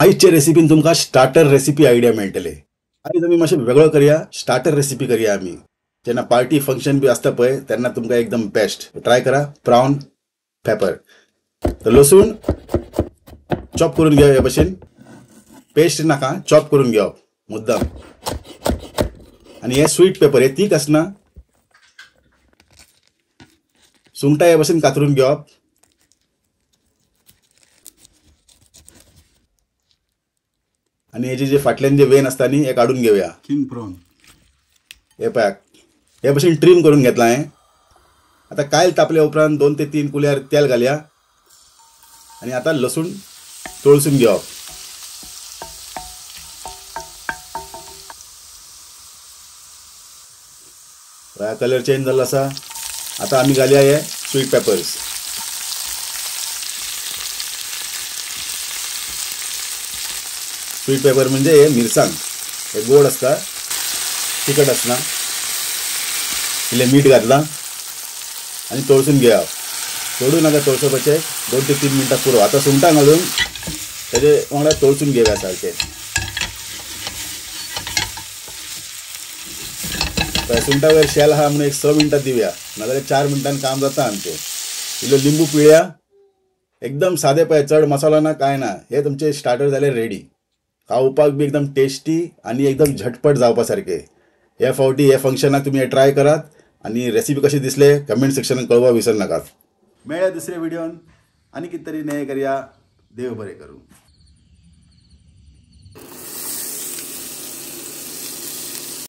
आजचे रेसिपीन तुमकां starter recipe idea मेळटले। आयज आमी मातशें वेगळो करया, स्टार्टर रेसिपी करया आमी। जेन्ना पार्टी फंक्शन बी आसता पळय तेन्ना तुमकां एकदम बेस्ट ट्राय करा। प्राउन पेपर, तर लसूण चॉप करून घेवप, हे भशेन पेस्ट नाका, चॉप करून घेवप मुद्दाम। आणि हे स्वीट पेपर, हे तीख आसना, सुंगटां हे भशेन कातरून घेवप। आणि हेजे जे फाटल्यान जे वेन असता न्ही, हे काढून घेवया। किंग प्रॉन हे पळयात, हे भशेन ट्रिम करून घेतला हांवें। आता कायल तापल्या उपरांत 2 ते 3 कुल्यार तेल घालया आणि आता लसूण तळसून घेवप। कलर चेंज झाला आसा। आता आम्ही घालया हे स्वीट पेपर्स। स्वीट पेपर म्हणजे हे मिरसांग, हे गोड असता, तिखट असना। इल्ले मीठ घातला आणि तळसून घेवप। तळू नाका, तळसोवपाचे 2 ते 3 मिनटां पुरो। आता सुंगटां घालून तेजे वांगडा तळसून घेवया सारखे। सुंगटां वयर शेल आहा म्हणून एक 6 मिनटां दिवया, नाजाल्यार 4 मिनटांनी काम जाता आमचें। इल्लो लिंबू पिळया, एकदम सादे पळय, चड मसाला ना काय ना। हे तुमचे स्टार्टर जाले रेडी। खावपाक बी एकदम टेस्टी आणि एकदम झटपट जावपा सारखे। ह्या फावटी हे फंक्शनाक तुम्ही हे ट्राय करात आणि रेसिपी कशी दिसले कमेंट सेक्शनात कळवा विसरू नाकात। मेळ्या दुसऱ्या व्हिडिओन, आनी कितें तरी नये करया। देव बरें करूं।